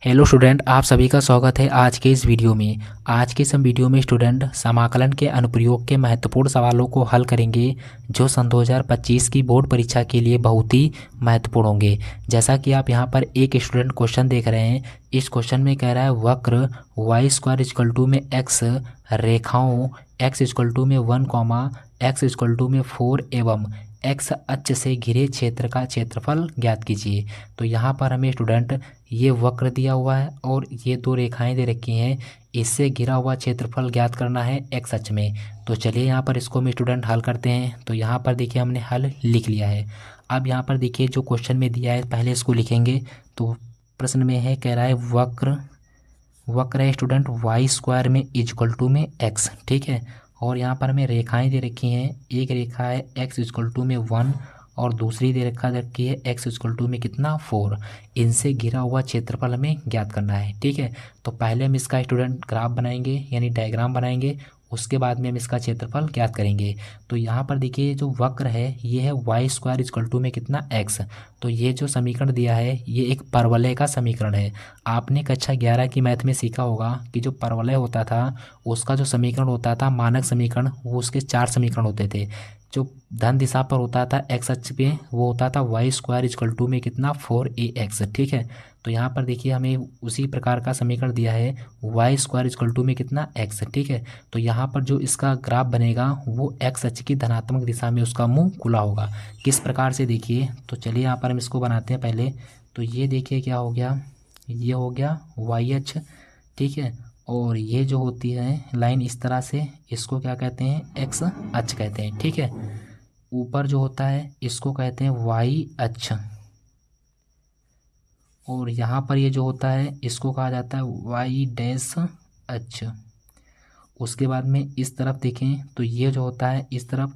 Hello student, आप सभी का स्वागत है आज के इस वीडियो में। आज के इस वीडियो में स्टूडेंट समाकलन के अनुप्रयोग के महत्वपूर्ण सवालों को हल करेंगे जो सन 2025 की बोर्ड परीक्षा के लिए बहुत ही महत्वपूर्ण होंगे। जैसा कि आप यहां पर एक स्टूडेंट क्वेश्चन देख रहे हैं। इस क्वेश्चन में कह रहा है वक्र वाई स्क्वायर इक्वल टू में एक्स रेखाओं एक्स इक्वल टू में 1, एक्स इक्वल टू में 4 एवं एक्स अक्ष से घिरे क्षेत्र का क्षेत्रफल ज्ञात कीजिए। तो यहाँ पर हमें स्टूडेंट ये वक्र दिया हुआ है और ये दो रेखाएं दे रखी हैं, इससे घिरा हुआ क्षेत्रफल ज्ञात करना है एक्स अक्ष में। तो चलिए यहाँ पर इसको हम स्टूडेंट हल करते हैं। तो यहाँ पर देखिए हमने हल लिख लिया है। अब यहाँ पर देखिए जो क्वेश्चन में दिया है पहले इसको लिखेंगे। तो प्रश्न में है, कह रहा है वक्र है स्टूडेंट वाई स्क्वायर में इक्वल टू में एक्स, ठीक है। और यहाँ पर हमें रेखाएं दे रखी हैं। एक रेखा है एक्स इक्वल टू में 1 और दूसरी रेखा दे रखी है एक्स इक्वल टू में कितना 4। इनसे घिरा हुआ क्षेत्रफल हमें ज्ञात करना है, ठीक है। तो पहले हम इसका स्टूडेंट ग्राफ बनाएंगे यानी डायग्राम बनाएंगे, उसके बाद में हम इसका क्षेत्रफल ज्ञात करेंगे। तो यहाँ पर देखिए जो वक्र है ये है वाई स्क्वायर इक्वल टू में कितना एक्स। तो ये जो समीकरण दिया है ये एक परवलय का समीकरण है। आपने कक्षा 11 की मैथ में सीखा होगा कि जो परवलय होता था उसका जो समीकरण होता था मानक समीकरण, वो उसके 4 समीकरण होते थे। जो धन दिशा पर होता था एक्स अक्ष पे वो होता था वाई स्क्वायर इक्वल टू में कितना 4ax, ठीक है। तो यहाँ पर देखिए हमें उसी प्रकार का समीकरण दिया है वाई स्क्वायर इक्वल टू में कितना एक्स, ठीक है। तो यहाँ पर जो इसका ग्राफ बनेगा वो एक्स अक्ष की धनात्मक दिशा में उसका मुंह खुला होगा। किस प्रकार से देखिए, तो चलिए यहाँ पर हम इसको बनाते हैं पहले। तो ये देखिए क्या हो गया, ये हो गया वाई अक्ष, ठीक है। और ये जो होती है लाइन इस तरह से, इसको क्या कहते हैं, एक्स अक्ष कहते हैं, ठीक है। ऊपर जो होता है इसको कहते हैं वाई अक्ष, और यहाँ पर ये जो होता है इसको कहा जाता है वाई डैश अक्ष। उसके बाद में इस तरफ देखें तो ये जो होता है इस तरफ,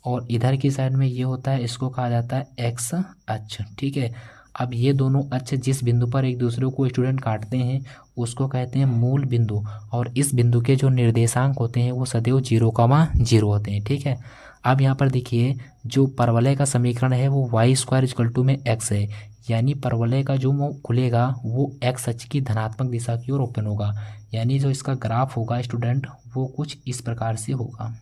और इधर की साइड में ये होता है, इसको कहा जाता है एक्स अक्ष, ठीक है। अब ये दोनों अक्ष जिस बिंदु पर एक दूसरे को स्टूडेंट काटते हैं उसको कहते हैं मूल बिंदु, और इस बिंदु के जो निर्देशांक होते हैं वो सदैव 0,0 होते हैं, ठीक है। अब यहाँ पर देखिए जो परवलय का समीकरण है वो वाई स्क्वायर इक्वल टू में एक्स है, यानी परवलय का जो मुंह खुलेगा वो एक्स अक्ष की धनात्मक दिशा की ओर ओपन होगा। यानी जो इसका ग्राफ होगा स्टूडेंट वो कुछ इस प्रकार से होगा,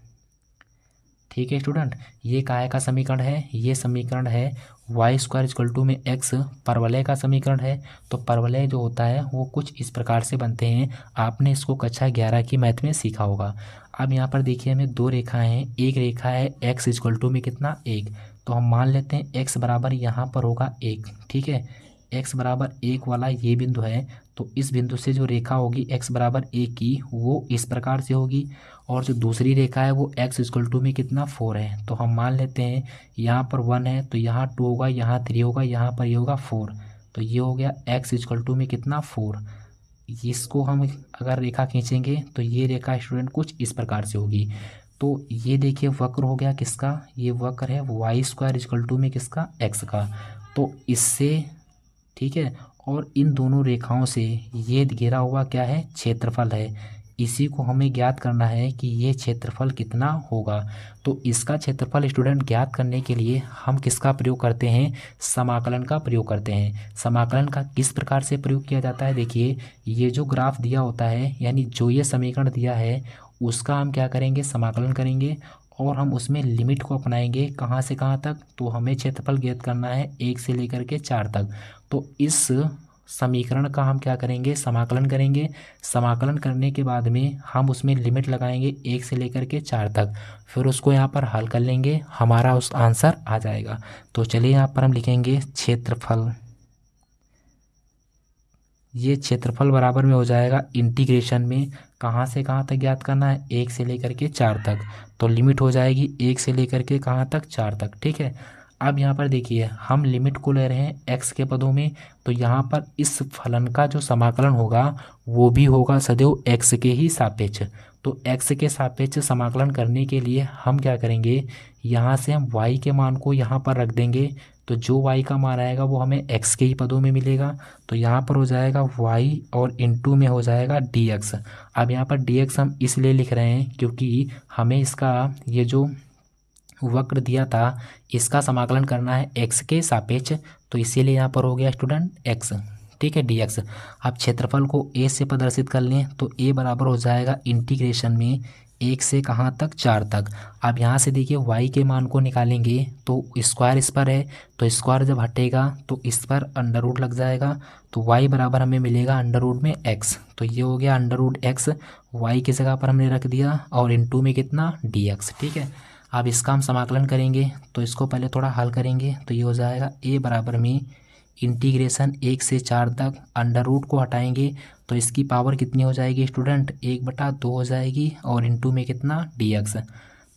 ठीक है स्टूडेंट। ये काहे का समीकरण है, ये समीकरण है वाई स्क्वायर इक्वल टू में एक्स, परवलय का समीकरण है। तो परवलय जो होता है वो कुछ इस प्रकार से बनते हैं। आपने इसको कक्षा 11 की मैथ में सीखा होगा। अब यहाँ पर देखिए हमें दो रेखाएं हैं। एक रेखा है एक्स इक्वल टू में कितना 1, तो हम मान लेते हैं एक्स बराबर यहाँ पर होगा 1, ठीक है। एक्स बराबर 1 वाला ये बिंदु है, तो इस बिंदु से जो रेखा होगी एक्स बराबर 1 की वो इस प्रकार से होगी। और जो दूसरी रेखा है वो एक्स इक्वल टू में कितना 4 है, तो हम मान लेते हैं यहाँ पर 1 है तो यहाँ 2 होगा, यहाँ 3 होगा, यहाँ पर ये होगा 4। तो ये हो गया एक्स इक्वल टू में कितना 4। इसको हम अगर रेखा खींचेंगे तो ये रेखा स्टूडेंट कुछ इस प्रकार से होगी। तो ये देखिए वक्र हो गया किसका, ये वक्र है वाई स्क्वायर इक्वल टू में किसका, एक्स का। तो इससे, ठीक है, और इन दोनों रेखाओं से ये घिरा हुआ क्या है, क्षेत्रफल है। इसी को हमें ज्ञात करना है कि ये क्षेत्रफल कितना होगा। तो इसका क्षेत्रफल स्टूडेंट ज्ञात करने के लिए हम किसका प्रयोग करते हैं, समाकलन का प्रयोग करते हैं। समाकलन का किस प्रकार से प्रयोग किया जाता है, देखिए ये जो ग्राफ दिया होता है यानी जो ये समीकरण दिया है उसका हम क्या करेंगे, समाकलन करेंगे, और हम उसमें लिमिट को अपनाएंगे कहाँ से कहाँ तक, तो हमें क्षेत्रफल ज्ञात करना है 1 से लेकर के 4 तक। तो इस समीकरण का हम क्या करेंगे, समाकलन करेंगे। समाकलन करने के बाद में हम उसमें लिमिट लगाएंगे 1 से लेकर के 4 तक, फिर उसको यहाँ पर हल कर लेंगे, हमारा उस आंसर आ जाएगा। तो चलिए यहाँ पर हम लिखेंगे क्षेत्रफल। ये क्षेत्रफल बराबर में हो जाएगा इंटीग्रेशन में कहाँ से कहाँ तक ज्ञात करना है, 1 से लेकर के 4 तक। तो लिमिट हो जाएगी 1 से लेकर के कहाँ तक, 4 तक, ठीक है। अब यहाँ पर देखिए हम लिमिट को ले रहे हैं x के पदों में, तो यहाँ पर इस फलन का जो समाकलन होगा वो भी होगा सदैव x के ही सापेक्ष। तो x के सापेक्ष समाकलन करने के लिए हम क्या करेंगे, यहाँ से हम y के मान को यहाँ पर रख देंगे। तो जो y का मान आएगा वो हमें x के ही पदों में मिलेगा। तो यहाँ पर हो जाएगा y और इनटू में हो जाएगा dx। अब यहाँ पर dx हम इसलिए लिख रहे हैं क्योंकि हमें इसका ये जो वक्र दिया था इसका समाकलन करना है x के सापेक्ष, तो इसीलिए यहाँ पर हो गया स्टूडेंट x, ठीक है, dx। अब क्षेत्रफल को a से प्रदर्शित कर लें तो a बराबर हो जाएगा इंटीग्रेशन में 1 से कहाँ तक, 4 तक। अब यहाँ से देखिए y के मान को निकालेंगे तो स्क्वायर इस पर है, तो स्क्वायर जब हटेगा तो इस पर अंडर रूट लग जाएगा, तो y बराबर हमें मिलेगा अंडर रूट में x। तो ये हो गया अंडर रूट x, y की जगह पर हमने रख दिया और इनटू में कितना, dx। ठीक है, अब इसका हम समाकलन करेंगे तो इसको पहले थोड़ा हल करेंगे तो ये हो जाएगा a बराबर में इंटीग्रेशन 1 से 4 तक, अंडर रूट को हटाएंगे तो इसकी पावर कितनी हो जाएगी स्टूडेंट, 1/2 हो जाएगी और इनटू में कितना, dx।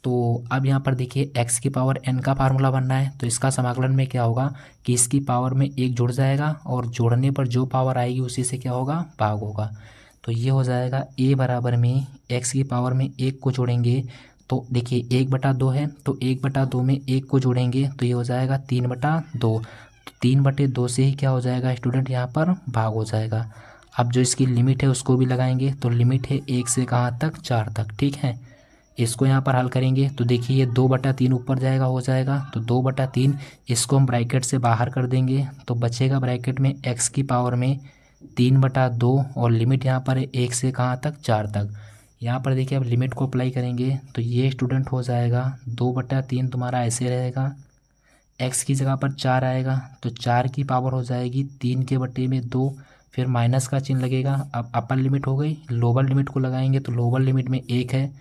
तो अब यहाँ पर देखिए x की पावर n का फार्मूला बनना है, तो इसका समाकलन में क्या होगा कि इसकी पावर में 1 जुड़ जाएगा और जोड़ने पर जो पावर आएगी उसी से क्या होगा, भाग होगा। तो ये हो जाएगा a बराबर में x की पावर में 1 को जोड़ेंगे तो देखिए 1/2 है, तो 1/2 में 1 को जोड़ेंगे तो ये हो जाएगा 3/2। तो 3/2 से ही क्या हो जाएगा स्टूडेंट, यहाँ पर भाग हो जाएगा। अब जो इसकी लिमिट है उसको भी लगाएंगे, तो लिमिट है 1 से कहाँ तक, 4 तक। ठीक है, इसको यहाँ पर हल करेंगे तो देखिए ये 2/3 ऊपर जाएगा, हो जाएगा तो 2/3, इसको हम ब्रैकेट से बाहर कर देंगे तो बचेगा ब्रैकेट में x की पावर में 3/2 और लिमिट यहाँ पर है 1 से कहाँ तक, 4 तक। यहाँ पर देखिए अब लिमिट को अप्लाई करेंगे तो ये स्टूडेंट हो जाएगा 2/3 तुम्हारा ऐसे रहेगा, x की जगह पर 4 आएगा तो 4 की पावर हो जाएगी 3 के बटे में 2, फिर माइनस का चिन्ह लगेगा। अब अपर लिमिट हो गई, लोअर लिमिट को लगाएंगे तो लोअर लिमिट में 1 है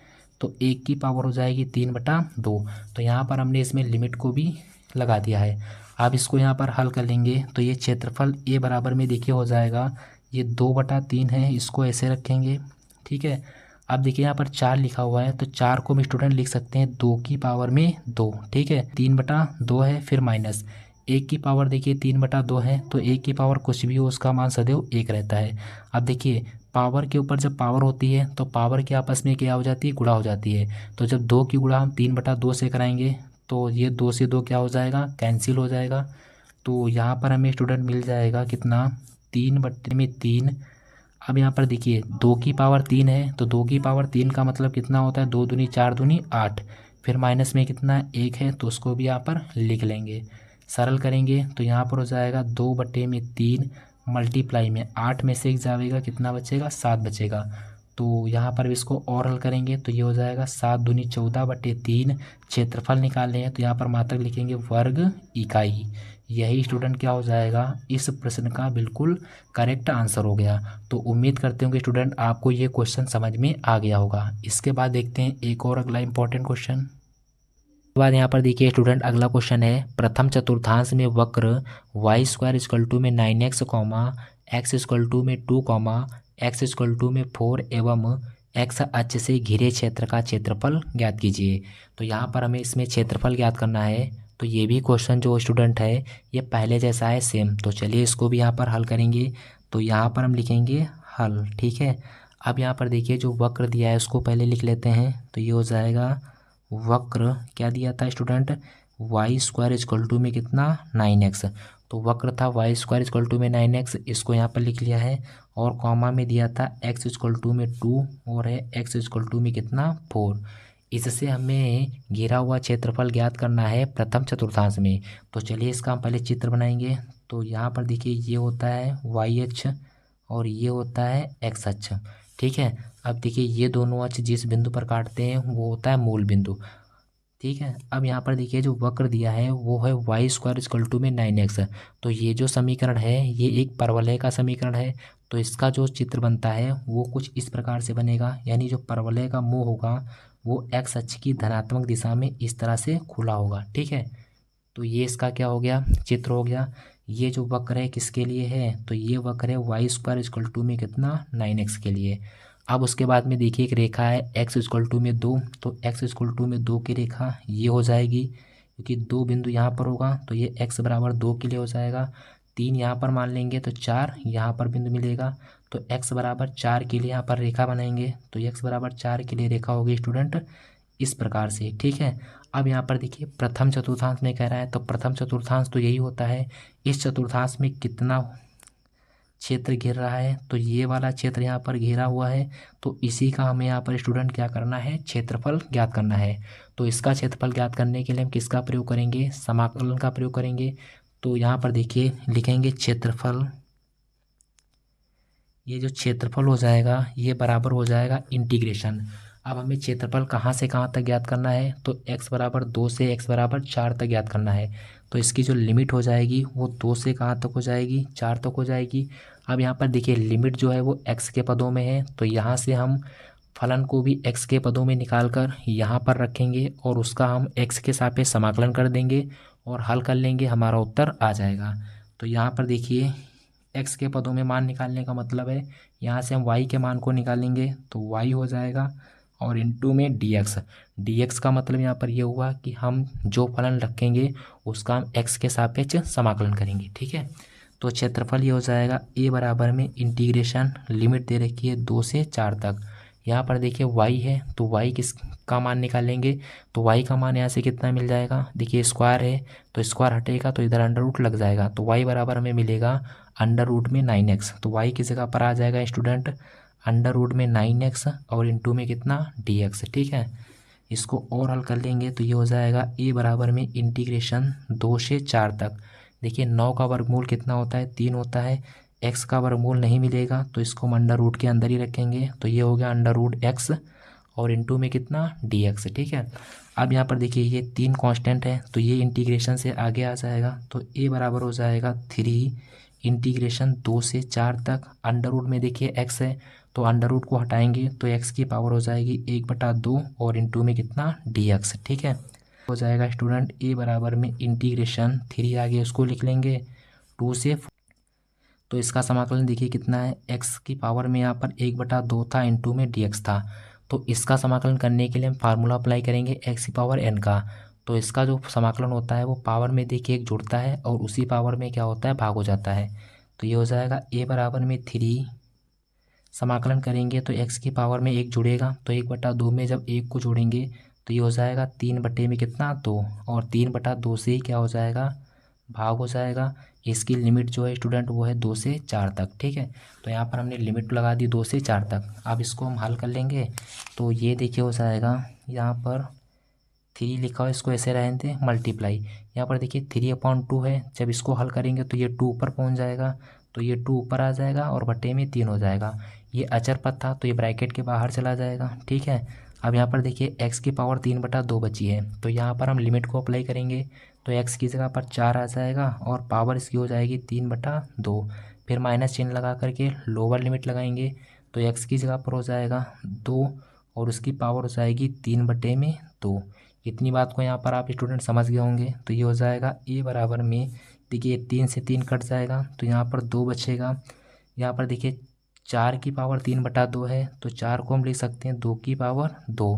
तो 1 की पावर हो जाएगी 3/2। तो यहाँ पर हमने इसमें लिमिट को भी लगा दिया है। अब इसको यहाँ पर हल कर लेंगे तो ये क्षेत्रफल a बराबर में देखिए हो जाएगा, ये 2/3 है, इसको ऐसे रखेंगे। ठीक है, अब देखिए यहाँ पर 4 लिखा हुआ है तो 4 को हम स्टूडेंट लिख सकते हैं 2 की पावर में 2। ठीक है, 3/2 है, फिर माइनस 1 की पावर देखिए 3/2 है तो 1 की पावर कुछ भी हो उसका मान सदैव 1 रहता है। अब देखिए पावर के ऊपर जब पावर होती है तो पावर के आपस में क्या हो जाती है, गुणा हो जाती है। तो जब 2 की गुणा हम 3/2 से कराएंगे तो ये 2 से 2 क्या हो जाएगा, कैंसिल हो जाएगा। तो यहाँ पर हमें स्टूडेंट मिल जाएगा कितना, 3/3। अब यहाँ पर देखिए 2 की पावर 3 है तो 2 की पावर 3 का मतलब कितना होता है, 2 दूनी 4 दूनी 8, फिर माइनस में कितना 1 है तो उसको भी यहाँ पर लिख लेंगे। सरल करेंगे तो यहाँ पर हो जाएगा 2/3 मल्टीप्लाई में 8 में से 1 जाएगा, कितना बचेगा, 7 बचेगा। तो यहाँ पर भी इसको और हल करेंगे तो ये हो जाएगा 7 दूनी 14/3। क्षेत्रफल निकालने हैं तो यहाँ पर मात्रक लिखेंगे वर्ग इकाई। यही स्टूडेंट क्या हो जाएगा, इस प्रश्न का बिल्कुल करेक्ट आंसर हो गया। तो उम्मीद करते हैं कि स्टूडेंट आपको ये क्वेश्चन समझ में आ गया होगा। इसके बाद देखते हैं एक और अगला इंपॉर्टेंट क्वेश्चन। बाद यहाँ पर देखिए स्टूडेंट अगला क्वेश्चन है, प्रथम चतुर्थांश में वक्र y² इक्वल टू में 9x, x इक्वल टू में 2, x इक्वल टू में 4 एवं x अक्ष से घिरे क्षेत्र का क्षेत्रफल ज्ञात कीजिए। तो यहाँ पर हमें इसमें क्षेत्रफल ज्ञात करना है। तो ये भी क्वेश्चन जो स्टूडेंट है ये पहले जैसा है सेम, तो चलिए इसको भी यहाँ पर हल करेंगे। तो यहाँ पर हम लिखेंगे हल। ठीक है, अब यहाँ पर देखिए जो वक्र दिया है उसको पहले लिख लेते हैं तो ये हो जाएगा, वक्र क्या दिया था स्टूडेंट, y² इक्वल टू में कितना, 9x। तो वक्र था y² इक्वल टू में 9x, इसको यहाँ पर लिख लिया है और कॉमा में दिया था x इक्वल टू में 2 और है x इक्वल टू में कितना, 4। इससे हमें घिरा हुआ क्षेत्रफल ज्ञात करना है प्रथम चतुर्थांश में। तो चलिए इसका हम पहले चित्र बनाएंगे। तो यहाँ पर देखिए ये होता है y अक्ष और ये होता है x अक्ष। ठीक है, अब देखिए ये दोनों अक्ष जिस बिंदु पर काटते हैं वो होता है मूल बिंदु। ठीक है, अब यहाँ पर देखिए जो वक्र दिया है वो है y² इक्वल टू में 9x। तो ये जो समीकरण है ये एक परवलय का समीकरण है, तो इसका जो चित्र बनता है वो कुछ इस प्रकार से बनेगा, यानी जो परवलय का मुंह होगा वो x अक्ष की धनात्मक दिशा में इस तरह से खुला होगा। ठीक है, तो ये इसका क्या हो गया, चित्र हो गया। ये जो वक्र है किसके लिए है, तो ये वक्र है y² इक्वल टू में कितना, 9x के लिए। अब उसके बाद में देखिए एक रेखा है x इक्वल टू में 2, तो x इक्वल टू में 2 की रेखा ये हो जाएगी, क्योंकि 2 बिंदु यहाँ पर होगा तो ये x बराबर 2 के लिए हो जाएगा। 3 यहाँ पर मान लेंगे तो 4 यहाँ पर बिंदु मिलेगा, तो x बराबर 4 के लिए यहाँ पर रेखा बनाएंगे तो x बराबर 4 के लिए रेखा होगी स्टूडेंट इस प्रकार से। ठीक है, अब यहाँ पर देखिए प्रथम चतुर्थांश में कह रहा है, तो प्रथम चतुर्थांश तो यही होता है इस चतुर्थांश में कितना क्षेत्र घेर रहा है, तो ये वाला क्षेत्र यहाँ पर घेरा हुआ है, तो इसी का हमें यहाँ पर स्टूडेंट क्या करना है, क्षेत्रफल ज्ञात करना है। तो इसका क्षेत्रफल ज्ञात करने के लिए हम किसका प्रयोग करेंगे, समाकलन का प्रयोग करेंगे। तो यहाँ पर देखिए लिखेंगे क्षेत्रफल ये जो क्षेत्रफल हो जाएगा ये बराबर हो जाएगा इंटीग्रेशन। अब हमें क्षेत्रफल कहाँ से कहाँ तक ज्ञात करना है, तो x बराबर 2 से x बराबर 4 तक ज्ञात करना है। तो इसकी जो लिमिट हो जाएगी वो 2 से कहाँ तक हो जाएगी, 4 तक हो जाएगी। अब यहाँ पर देखिए लिमिट जो है वो x के पदों में है, तो यहाँ से हम फलन को भी x के पदों में निकाल कर यहाँ पर रखेंगे और उसका हम x के सापेक्ष समाकलन कर देंगे और हल कर लेंगे, हमारा उत्तर आ जाएगा। तो यहाँ पर देखिए x के पदों में मान निकालने का मतलब है यहाँ से हम y के मान को निकालेंगे तो y हो जाएगा और इनटू में dx का मतलब यहाँ पर ये हुआ कि हम जो फलन रखेंगे उसका हम x के सापेक्ष समाकलन करेंगे। ठीक है, तो क्षेत्रफल ये हो जाएगा a बराबर में इंटीग्रेशन, लिमिट दे रखी है 2 से 4 तक। यहाँ पर देखिए y है तो y किस का मान निकालेंगे, तो y का मान यहाँ से कितना मिल जाएगा, देखिए स्क्वायर है तो स्क्वायर हटेगा तो इधर अंडर रूट लग जाएगा, तो y बराबर हमें मिलेगा अंडर रूट में 9x। तो y की जगह पर आ जाएगा स्टूडेंट अंडर रूट में 9x और इनटू में कितना dx। ठीक है, इसको और हल कर लेंगे तो ये हो जाएगा a बराबर में इंटीग्रेशन 2 से 4 तक। देखिए 9 का वर्गमूल कितना होता है, 3 होता है। x का वर्गमूल नहीं मिलेगा तो इसको हम अंडर रूट के अंदर ही रखेंगे, तो ये हो गया अंडर रूट x और इनटू में कितना dx। ठीक है, अब यहाँ पर देखिए ये 3 कांस्टेंट है तो ये इंटीग्रेशन से आगे आ जाएगा, तो a बराबर हो जाएगा 3 इंटीग्रेशन 2 से 4 तक। अंडर रूट में देखिए x है तो अंडर रूट को हटाएंगे तो x की पावर हो जाएगी 1/2 और इनटू में कितना dx। ठीक है, हो जाएगा स्टूडेंट a बराबर में इंटीग्रेशन 3 आगे उसको लिख लेंगे 2 से, तो इसका समाकलन देखिए कितना है, x की पावर में यहाँ पर 1/2 था इनटू में dx था। तो इसका समाकलन करने के लिए हम फार्मूला अप्लाई करेंगे x की पावर n का। तो इसका जो समाकलन होता है वो पावर में देखिए एक जुड़ता है और उसी पावर में क्या होता है, भाग हो जाता है। तो ये हो जाएगा a बराबर में 3 समाकलन करेंगे तो x की पावर में 1 जुड़ेगा, तो 1/2 में जब 1 को जोड़ेंगे तो ये हो जाएगा 3 बटे में कितना 2, और 3/2 से ही क्या हो जाएगा, भाग हो जाएगा। इसकी लिमिट जो है स्टूडेंट वो है 2 से 4 तक। ठीक है, तो यहाँ पर हमने लिमिट लगा दी 2 से 4 तक। अब इसको हम हल कर लेंगे तो ये देखिए हो जाएगा यहाँ पर 3 लिखा हो, इसको ऐसे रहने दें मल्टीप्लाई, यहाँ पर देखिए 3/2 है, जब इसको हल करेंगे तो ये 2 ऊपर पहुँच जाएगा, तो ये 2 ऊपर आ जाएगा और बटे में 3 हो जाएगा। ये अचर पद था तो ये ब्रैकेट के बाहर चला जाएगा। ठीक है, अब यहाँ पर देखिए x की पावर 3/2 बची है, तो यहाँ पर हम लिमिट को अप्लाई करेंगे तो x की जगह पर 4 आ जाएगा और पावर इसकी हो जाएगी 3/2। फिर माइनस चिन्ह लगा करके लोअर लिमिट लगाएंगे तो x की जगह पर हो जाएगा 2 और उसकी पावर हो जाएगी 3/2। इतनी बात को यहाँ पर आप स्टूडेंट समझ गए होंगे। तो ये हो जाएगा a बराबर में देखिए 3 से 3 कट जाएगा तो यहाँ पर 2 बचेगा। यहाँ पर देखिए 4 की पावर 3/2 है तो 4 को हम लिख सकते हैं 2 की पावर 2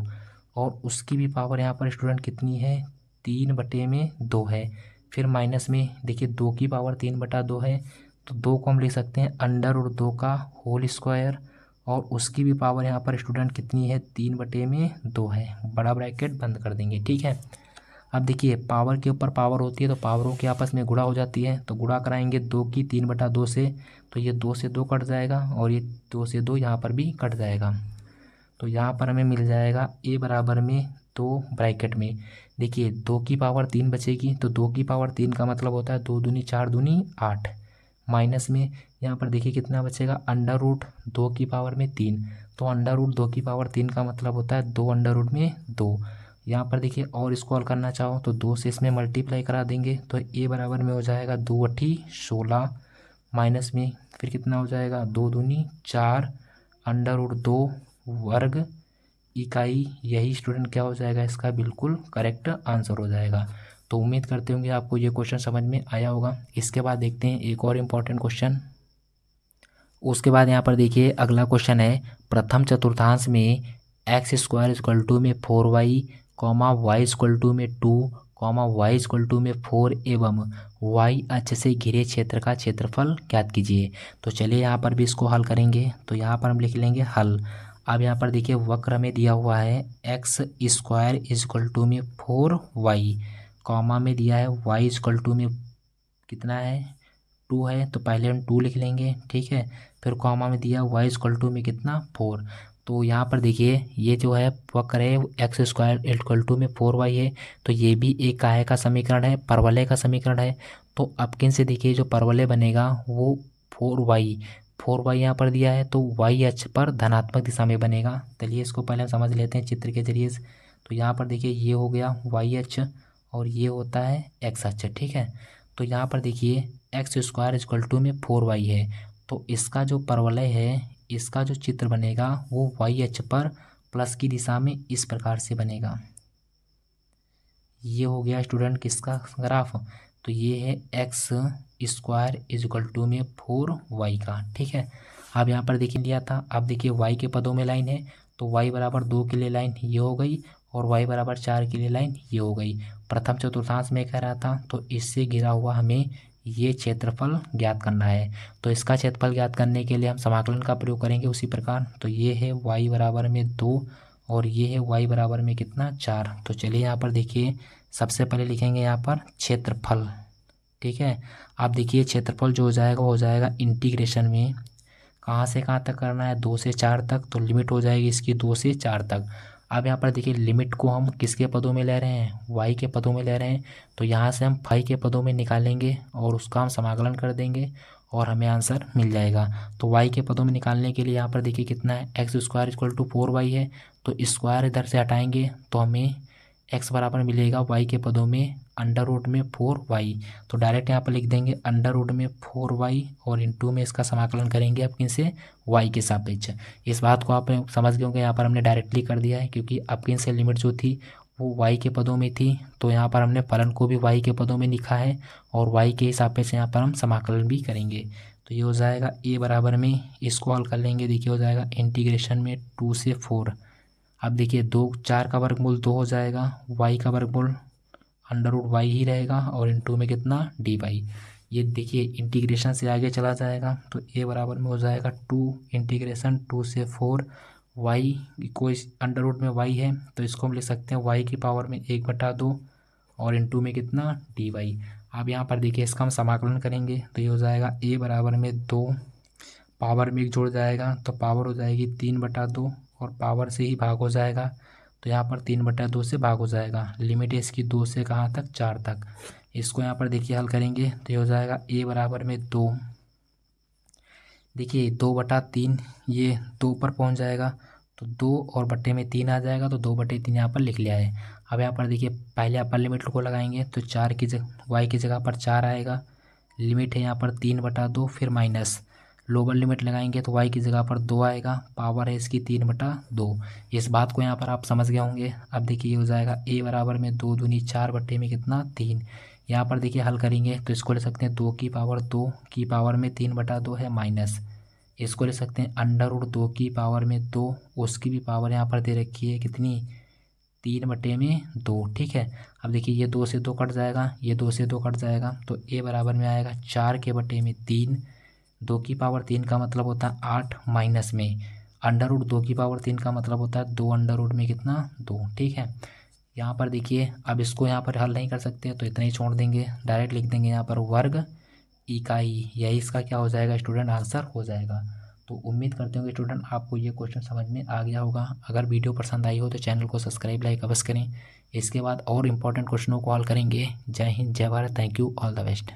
और उसकी भी पावर यहाँ पर स्टूडेंट कितनी है, 3/2 है। फिर माइनस में देखिए 2 की पावर 3/2 है तो 2 को हम लिख सकते हैं अंडर रूट 2 का होल स्क्वायर और उसकी भी पावर यहाँ पर स्टूडेंट कितनी है, 3/2 है। बड़ा ब्रैकेट बंद कर देंगे। ठीक है, अब देखिए पावर के ऊपर पावर होती है तो पावरों के आपस में गुणा हो जाती है, तो गुणा कराएंगे 2 की 3/2 से, तो ये 2 से 2 कट जाएगा और ये 2 से 2 यहाँ पर भी कट जाएगा। तो यहाँ पर हमें मिल जाएगा a बराबर में 2 ब्रैकेट में देखिए 2 की पावर 3 बचेगी, तो 2 की पावर 3 का मतलब होता है 2 दूनी 4 दूनी 8, माइनस में यहाँ पर देखिए कितना बचेगा अंडर रूट 2 की पावर में 3, तो अंडर रूट 2 की पावर 3 का मतलब होता है 2 अंडर रूट में 2। यहाँ पर देखिए और इसको हल करना चाहो तो 2 से इसमें मल्टीप्लाई करा देंगे तो a बराबर में हो जाएगा 2 अट्ठी 16, माइनस में फिर कितना हो जाएगा 2 दूनी 4 अंडर रूट 2 वर्ग इकाई। यही स्टूडेंट क्या हो जाएगा, इसका बिल्कुल करेक्ट आंसर हो जाएगा। तो उम्मीद करते होंगे आपको ये क्वेश्चन समझ में आया होगा। इसके बाद देखते हैं एक और इम्पॉर्टेंट क्वेश्चन। उसके बाद यहाँ पर देखिए अगला क्वेश्चन है, प्रथम चतुर्थांश में x² में 4y, y में 2, y में 4 एवं y अक्ष से घिरे क्षेत्र का क्षेत्रफल ज्ञात कीजिए। तो चलिए यहाँ पर भी इसको हल करेंगे, तो यहाँ पर हम लिख लेंगे हल। अब यहाँ पर देखिए वक्र में दिया हुआ है x² में 4y, कॉमा में दिया है y में कितना है 2 है, तो पहले हम 2 लिख लेंगे। ठीक है, फिर कॉमा में दिया y में कितना 4, तो यहाँ पर देखिए ये जो है वक्र है x² में 4y है, तो ये भी एक काहे का समीकरण है, परवलय का समीकरण है। तो अब किन से देखिए जो परवलय बनेगा वो 4y, 4y यहाँ पर दिया है तो y अक्ष पर धनात्मक दिशा में बनेगा। चलिए इसको पहले हम समझ लेते हैं चित्र के जरिए से। तो यहाँ पर देखिए ये हो गया y अक्ष और ये होता है x अक्ष, ठीक है। तो यहाँ पर देखिए एक्स स्क्वायर इक्वल टू में 4y है, तो इसका जो परवलय है, इसका जो चित्र बनेगा वो y अक्ष पर प्लस की दिशा में इस प्रकार से बनेगा। ये हो गया स्टूडेंट किसका ग्राफ, तो ये है एक्स स्क्वायर इक्वल टू में 4y का, ठीक है। अब यहाँ पर देखिए लिया था, अब देखिए y के पदों में लाइन है तो y बराबर 2 के लिए लाइन ये हो गई और y बराबर 4 के लिए लाइन ये हो गई। प्रथम चतुर्थांश में कह रहा था तो इससे घिरा हुआ हमें ये क्षेत्रफल ज्ञात करना है। तो इसका क्षेत्रफल ज्ञात करने के लिए हम समाकलन का प्रयोग करेंगे उसी प्रकार। तो ये है y बराबर में 2 और ये है y बराबर में कितना 4। तो चलिए यहाँ पर देखिए सबसे पहले लिखेंगे यहाँ पर क्षेत्रफल, ठीक है। आप देखिए क्षेत्रफल जो हो जाएगा वो हो जाएगा इंटीग्रेशन में कहाँ से कहाँ तक करना है 2 से 4 तक, तो लिमिट हो जाएगी इसकी 2 से 4 तक। अब यहाँ पर देखिए लिमिट को हम किसके पदों में ले रहे हैं, y के पदों में ले रहे हैं, तो यहाँ से हम फाई के पदों में निकालेंगे और उसका हम समाकलन कर देंगे और हमें आंसर मिल जाएगा। तो y के पदों में निकालने के लिए यहाँ पर देखिए कितना है x square equal to 4y है, तो स्क्वायर इधर से हटाएंगे तो हमें x बराबर मिलेगा y के पदों में अंडर रूट में 4y। तो डायरेक्ट यहाँ पर लिख देंगे अंडर रूट में 4y और इंटू में इसका समाकलन करेंगे अब किन से y के सापेक्ष। इस बात को आप समझ गए होंगे, यहाँ पर हमने डायरेक्टली कर दिया है क्योंकि अपकिन से लिमिट जो थी वो y के पदों में थी, तो यहाँ पर हमने फलन को भी y के पदों में लिखा है और y के हिसाब से यहाँ पर हम समाकलन भी करेंगे। तो ये हो जाएगा a बराबर में, इसको हल कर लेंगे, देखिए हो जाएगा इंटीग्रेशन में 2 से 4। अब देखिए 2 4 का वर्गमूल 2 हो जाएगा, y का वर्गमूल अंडर रूट वाई ही रहेगा और इंटू में कितना डी वाई। ये देखिए इंटीग्रेशन से आगे चला जाएगा तो ए बराबर में हो जाएगा 2 इंटीग्रेशन 2 से 4 वाई को इस अंडर रूट में वाई है तो इसको हम लिख सकते हैं वाई की पावर में 1/2 और इंटू में कितना डी वाई। अब यहाँ पर देखिए इसका हम समाकलन करेंगे तो ये हो जाएगा ए बराबर में 2, पावर में 1 जुड़ जाएगा तो पावर हो जाएगी 3/2 और पावर से ही भाग हो जाएगा तो यहाँ पर 3/2 से भाग हो जाएगा। लिमिट है इसकी 2 से कहाँ तक 4 तक। इसको यहाँ पर देखिए हल करेंगे तो ये हो जाएगा ए बराबर में 2, देखिए 2/3 ये 2 पर पहुँच जाएगा तो 2 और बट्टे में 3 आ जाएगा तो 2/3 यहाँ पर लिख लिया है। अब यहाँ पर देखिए पहले अपर लिमिट को लगाएंगे तो 4 की जगह वाई की जगह पर 4 आएगा, लिमिट है यहाँ पर 3/2 फिर माइनस लोअर लिमिट लगाएंगे तो y की जगह पर 2 आएगा, पावर है इसकी 3/2। इस बात को यहाँ पर आप समझ गए होंगे। अब देखिए ये हो जाएगा a बराबर में 2 दूनी 4 बट्टे में कितना 3। यहाँ पर देखिए हल करेंगे तो इसको ले सकते हैं 2 की पावर में 3/2 है माइनस, इसको ले सकते हैं अंडर रूट 2 की पावर में 2, उसकी भी पावर यहाँ पर दे रखी है कितनी 3/2, ठीक है। अब देखिए ये 2 से 2 कट जाएगा, ये 2 से 2 कट जाएगा तो a बराबर में आएगा 4 के बटे में 3, 2 की पावर 3 का मतलब होता है 8 माइनस में अंडर रूट 2 की पावर 3 का मतलब होता है 2 अंडर रूट में कितना 2, ठीक है। यहाँ पर देखिए अब इसको यहाँ पर हल नहीं कर सकते तो इतना ही छोड़ देंगे, डायरेक्ट लिख देंगे यहाँ पर वर्ग इकाई, यही इसका क्या हो जाएगा स्टूडेंट आंसर हो जाएगा। तो उम्मीद करते हो कि स्टूडेंट आपको ये क्वेश्चन समझ में आ गया होगा। अगर वीडियो पसंद आई हो तो चैनल को सब्सक्राइब लाइक अवश्य करें। इसके बाद और इम्पोर्टेंट क्वेश्चनों को हल करेंगे। जय हिंद जय Bharat, thank you, all the best.